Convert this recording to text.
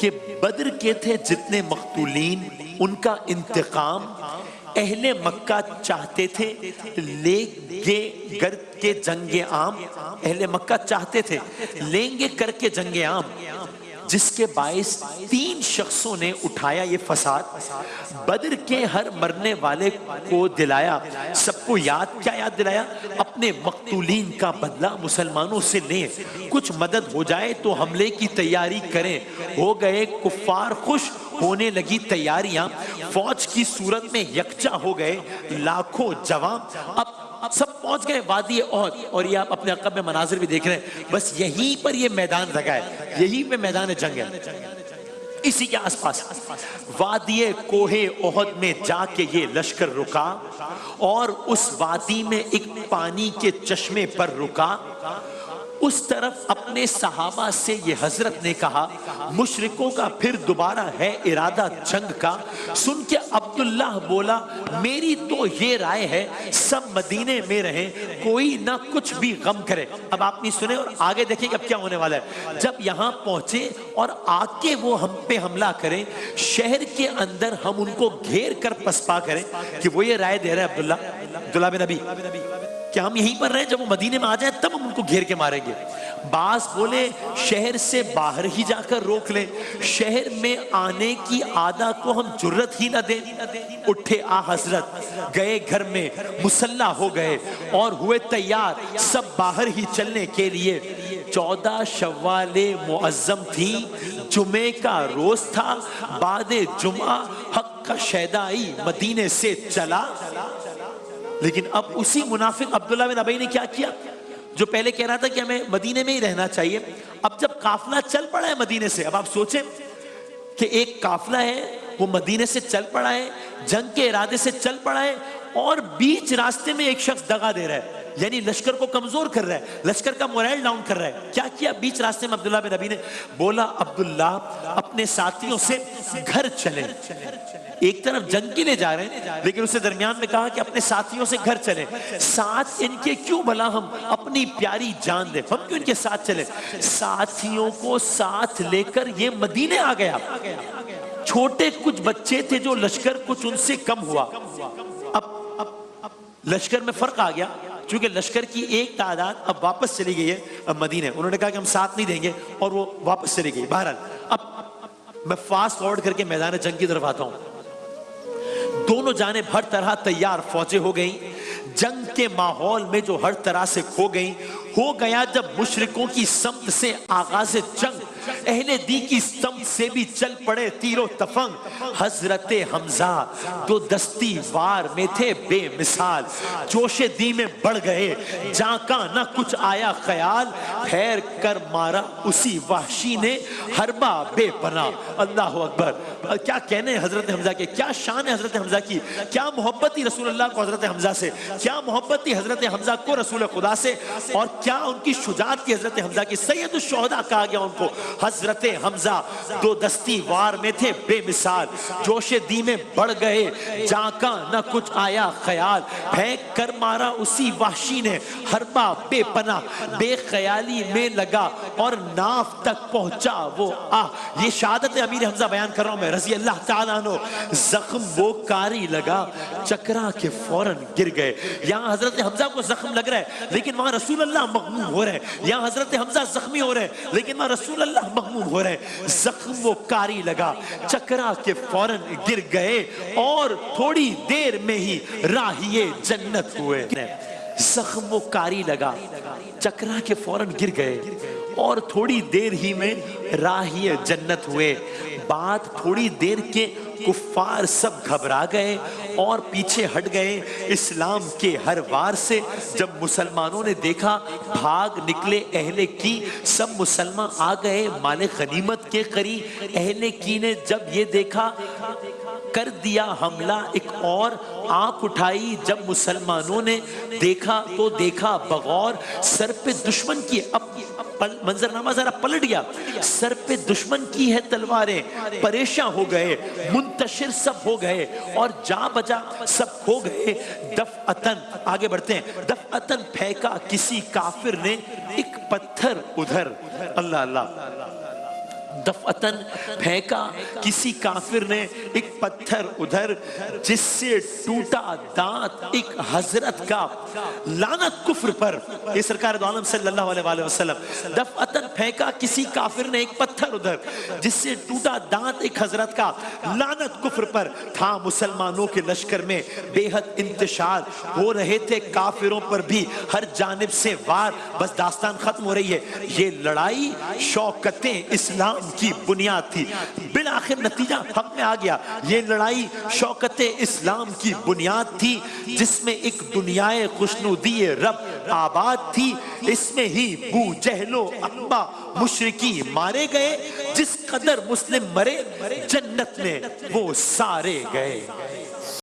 کہ بدر کے تھے جتنے مقتولین ان کا انتقام اہل مکہ چاہتے تھے لیں گے گر کے جنگ عام، اہل مکہ چاہتے تھے لیں گے کر کے جنگ عام، جس کے باعث 3 شخصوں نے اٹھایا یہ فساد، بدر کے ہر مرنے والے کو دلایا، سب کو کیا یاد دلایا؟ اپنے مقتولین کا بدلہ مسلمانوں سے لیں، کچھ مدد ہو جائے تو حملے کی تیاری کریں۔ ہو گئے کفار خوش، ہونے لگی تیاریاں، فوج کی صورت میں یکجا ہو گئے لاکھوں جوان، اب سب پہنچ گئے وادی احد، اور یہ آپ اپنے عقب میں مناظر بھی دیکھ رہے ہیں، بس یہیں پر یہ میدان لگا ہے، یہیں پہ میدان جنگ ہے، اسی کے آس پاس وادی کوہ احد میں جا کے یہ لشکر رکا، اور اس وادی میں ایک پانی کے چشمے پر رکا۔ اس طرف اپنے صحابہ سے یہ حضرت نے کہا، مشرکوں کا پھر دوبارہ ہے ارادہ جنگ کا۔ سن کے عبداللہ بولا، میری تو یہ رائے ہے سب مدینے میں رہیں، کوئی نہ کچھ بھی غم کرے۔ اب آپ نہیں سنے اور آگے دیکھیں کہ اب کیا ہونے والا ہے۔ جب یہاں پہنچے اور آ کے وہ ہم پہ حملہ کریں، شہر کے اندر ہم ان کو گھیر کر پسپا کریں، کہ وہ یہ رائے دے رہے ہیں عبداللہ بن نبی کہ ہم یہیں پر رہیں، جب وہ مدینے میں آ جائیں تب ہم ان کو گھیر کے ماریں گے۔ بعض بولے شہر سے باہر ہی جا کر روک لیں، شہر میں آنے کی عادہ کو ہم جرت ہی نہ دیں۔ اٹھے آ حضرت، گئے گھر میں مسلح ہو گئے اور ہوئے تیار سب باہر ہی چلنے کے لیے۔ 14 شوال معظم تھی، جمعے کا روز تھا، بعد جمعہ حق کا شیدائی مدینے سے چلا۔ لیکن اب اسی منافق عبداللہ بن ابی نے کیا کیا؟ جو پہلے کہہ رہا تھا کہ ہمیں مدینے میں ہی رہنا چاہیے، اب جب قافلہ چل پڑا ہے مدینے سے، اب آپ سوچیں کہ ایک قافلہ ہے وہ مدینے سے چل پڑا ہے، جنگ کے ارادے سے چل پڑا ہے، اور بیچ راستے میں ایک شخص دغا دے رہا ہے، یعنی لشکر کو کمزور کر رہا ہے، لشکر کا مورائل ڈاؤن کر رہا ہے۔ کیا کیا بیچ راستے میں عبداللہ بن ابی نے؟ بولا عبداللہ اپنے ساتھیوں سے گھر چلیں، ایک طرف جنگ کے لیے جا رہے ہیں لیکن اسے درمیان میں کہا کہ اپنے ساتھیوں سے گھر چلیں، ساتھ ان کے کیوں بھلا ہم اپنی پیاری جان دیں، ہم کیوں ان کے ساتھ چلیں؟ ساتھیوں کو ساتھ لے کر یہ مدینے آ گیا، چھوٹے کچھ بچے تھے جو لشکر کچھ ان سے کم ہوا۔ اب لشکر میں فرق آ گیا، چونکہ لشکر کی ایک تعداد اب واپس چلی گئی ہے اب مدینے، انہوں نے کہا کہ ہم ساتھ نہیں دیں گے اور وہ واپس چلی گئی۔ بہرحال اب میں فاسٹ فارورڈ کر کے میدان جنگ کی طرف آتا ہوں۔ دونوں جانب ہر طرح تیار فوجیں ہو گئیں، جنگ کے ماحول میں جو ہر طرح سے کھو گئیں۔ ہو گیا جب مشرکوں کی سمت سے آغاز جنگ، اہل دی کی سمت سے بھی چل پڑے تیر و تفنگ۔ حضرت حمزہ دو دستی وار میں تھے بے مثال، جوش دی میں بڑھ گئے جہاں کا نہ کچھ آیا خیال، پھیر کر مارا اسی وحشی نے حربہ بے پناہ۔ اللہ اکبر، کیا کہنے حضرت حمزہ کے، کیا شان ہے حضرت حمزہ کی، کیا محبت تھی رسول اللہ کو حضرت حمزہ سے، کیا محبت تھی حضرت حمزہ کو رسول خدا سے، اور کیا ان کی شجاعت کی حضرت حمزہ کی۔ سید الشہداء کہا گیا ان کو۔ حضرت حمزہ دو دستی وار میں تھے بے مثال، جوش دی میں بڑھ گئے جہاں کا نہ کچھ آیا خیال، پھینک کر مارا اسی وحشی نے حربہ بے پناہ، بے خیالی میں لگا اور ناف تک پہنچا وہ یہ شہادت امیر حمزہ بیان کر رہا ہوں میں رضی اللہ تعالیٰ عنہ۔ زخم وہ کاری لگا چکرا کے فوراً گر گئے۔ یہاں حضرت حمزہ کو زخم لگ رہا ہے لیکن وہاں رسول اللہ مغموم ہو رہے ہیں، یہاں حضرت حمزہ زخمی ہو رہے ہیں لیکن وہاں رسول اللہ مغموم ہو رہے ہیں۔ زخم وہ کاری لگا چکرا کے فوراً گر گئے اور تھوڑی دیر میں ہی راہیے جنت ہوئے۔ زخم وہ کاری لگا چکرا کے فوراً گر گئے اور تھوڑی دیر ہی میں راہی جنت ہوئے۔ بعد تھوڑی دیر کے کفار سب گھبرا گئے اور پیچھے ہٹ گئے اسلام کے ہر وار سے۔ جب مسلمانوں نے دیکھا بھاگ نکلے اہل کی، سب مسلمان آ گئے مال غنیمت کے قریب۔ اہل کی نے جب یہ دیکھا کر دیا حملہ ایک اور، آنکھ اٹھائی جب مسلمانوں نے دیکھا تو دیکھا بغور، سر پہ دشمن کی اب منظرنامہ ذرا پلٹ گیا، سر پہ دشمن کی ہے تلواریں، پریشان ہو گئے منتشر سب ہو گئے اور جا بجا سب ہو گئے۔ دفعتن آگے بڑھتے ہیں، دفعتن پھینکا کسی کافر نے ایک پتھر ادھر، اللہ اللہ، دفعتاً پھینکا کسی کافر نے ایک پتھر ادھر جس سے ٹوٹا دانت ایک حضرت کا، لعنت کفر پر، یہ سرکار دو عالم صلی اللہ علیہ وآلہ وسلم، دفعتاً پھینکا کسی کافر نے ایک پتھر ادھر جس سے ٹوٹا دانت ایک حضرت کا، لعنت کفر پر۔ تھا مسلمانوں کے لشکر میں بے حد انتشار، ہو رہے تھے کافروں پر بھی ہر جانب سے وار۔ بس داستان ختم ہو رہی ہے۔ یہ لڑائی شوکت اسلام کی بنیاد تھی، بالآخر نتیجہ حق میں آ گیا۔ یہ لڑائی شوکت اسلام کی بنیاد تھی، جس میں ایک دنیائے خوشنودی رب آباد تھی۔ اس میں ہی بو جہل و عقبہ مشرکی مارے گئے، جس قدر مسلم مرے جنت میں وہ سارے گئے۔